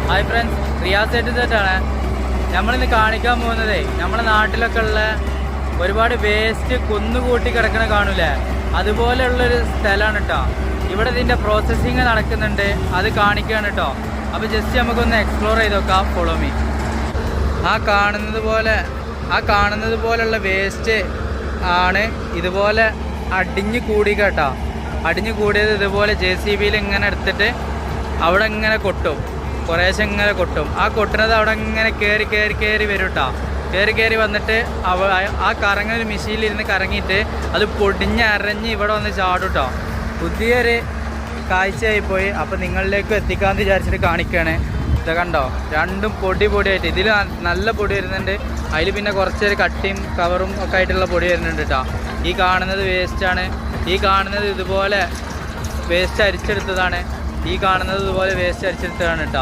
Hi friends, Riyas ആണ്. നമ്മളിന്ന് കാണിക്കാൻ പോകുന്നതേ നമ്മുടെ നാട്ടിലൊക്കെ ഉള്ള ഒരുപാട് വേസ്റ്റ് കുന്നുകൂട്ടി കിടക്കണ കാണൂലേ, അതുപോലെയുള്ളൊരു സ്ഥലമാണ് കേട്ടോ. ഇവിടെ ഇതിൻ്റെ പ്രോസസ്സിങ് നടക്കുന്നുണ്ട്, അത് കാണിക്കുകയാണ് കേട്ടോ. അപ്പോൾ ജസ്റ്റ് നമുക്കൊന്ന് എക്സ്പ്ലോർ ചെയ്ത് നോക്കാം. Follow me. ആ കാണുന്നത് പോലുള്ള വേസ്റ്റ് ആണ് ഇതുപോലെ അടിഞ്ഞു കൂടി കേട്ടോ. അടിഞ്ഞു കൂടിയത് ഇതുപോലെ JCBയിൽ ഇങ്ങനെ എടുത്തിട്ട് അവിടെ ഇങ്ങനെ കൊട്ടും, കുറേശ്ശെ ഇങ്ങനെ കൊട്ടും. ആ കൊട്ടുന്നത് അവിടെ ഇങ്ങനെ കയറി വരും കേട്ടോ. കയറി വന്നിട്ട് ആ കറങ്ങൊരു മെഷീനിലിരുന്ന് കറങ്ങിയിട്ട് അത് പൊടിഞ്ഞരഞ്ഞ് ഇവിടെ വന്ന് ചാടും കേട്ടോ. പുതിയൊരു കാഴ്ചയായിപ്പോയി. അപ്പോൾ നിങ്ങളിലേക്ക് എത്തിക്കാമെന്ന് വിചാരിച്ചിട്ട് കാണിക്കുകയാണ്. ഇത് കണ്ടോ, രണ്ടും പൊടിയായിട്ട്. ഇതിൽ നല്ല പൊടി വരുന്നുണ്ട്, അതിൽ പിന്നെ കുറച്ചൊരു കട്ടിയും കവറും ഒക്കെ ആയിട്ടുള്ള പൊടി വരുന്നുണ്ട് കേട്ടോ. ഈ കാണുന്നത് വേസ്റ്റാണ്. ഈ കാണുന്നത് ഇതുപോലെ വേസ്റ്റ് അരിച്ചെടുത്തതാണ്. കേട്ടോ.